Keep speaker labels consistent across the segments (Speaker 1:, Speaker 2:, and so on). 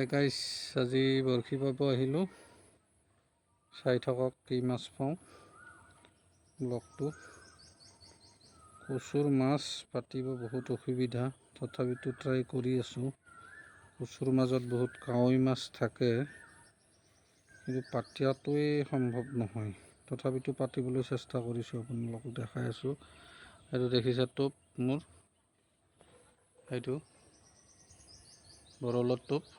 Speaker 1: গাইছ আজি বৰশী বাব আহিলোঁ। চাই থাকক কি মাছ পাওঁ। ব্লকটো কচুৰ মাছ পাতিব বহুত অসুবিধা, তথাপিতো ট্ৰাই কৰি আছোঁ। কচুৰ মাজত বহুত কাৱৈ মাছ থাকে, কিন্তু পাতিয়াটোৱে সম্ভৱ নহয়। তথাপিতো পাতিবলৈ চেষ্টা কৰিছোঁ, আপোনালোকক দেখাই আছোঁ। এইটো দেখিছে টোপ মোৰ, এইটো বৰলৰ টোপ।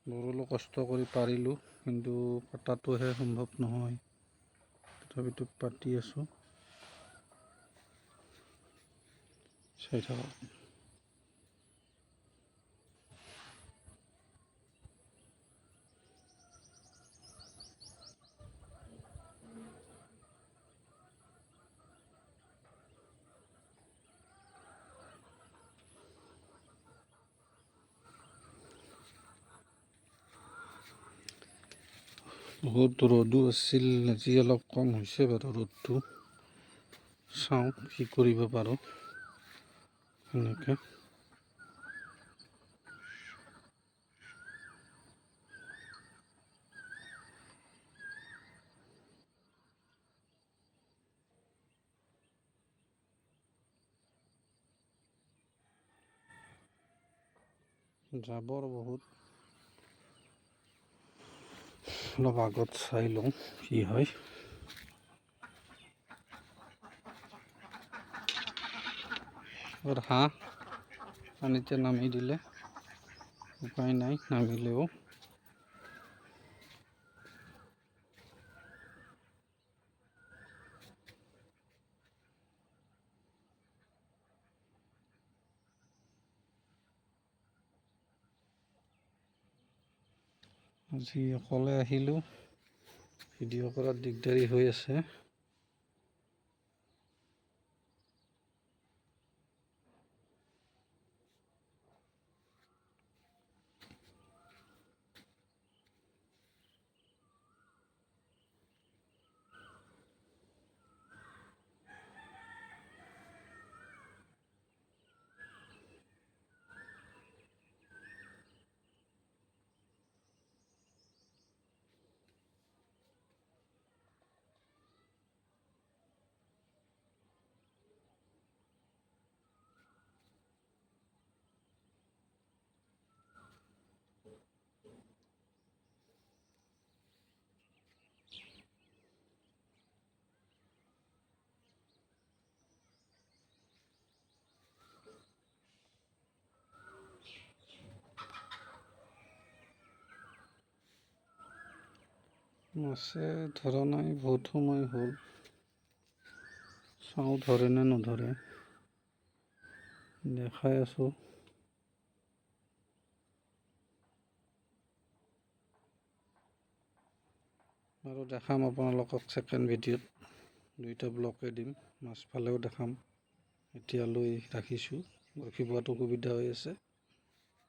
Speaker 1: বৰলো কষ্ট কৰি পাৰিলোঁ, কিন্তু পাতাটোহে সম্ভৱ নহয়। তথাপিতো পাতি আছোঁ, চাই থাকক। বহুত ৰ'দো আছিল, আজি অলপ কম হৈছে বাৰু ৰ'দটো। চাওঁ কি কৰিব পাৰোঁ এনেকৈ। জাবৰ বহুত, অলপ আগত চাই লওঁ কি হয়। হাঁহ পানীতে নামি দিলে উপায় নাই, নামিলেও আজি অকলে আহিলোঁ, ভিডিঅ' কৰাত দিগদাৰী হৈ আছে। মাছে ধৰা নাই, বহুত সময় হ'ল। চাওঁ ধৰে নে নধৰে, দেখাই আছোঁ। আৰু দেখাম আপোনালোকক ছেকেণ্ড ভিডিঅ'ত, দুইটা ব্লকে দিম, মাছ পালেও দেখাম। এতিয়ালৈ ৰাখিছোঁ, বৰশী বোৱাত অসুবিধা হৈ আছে।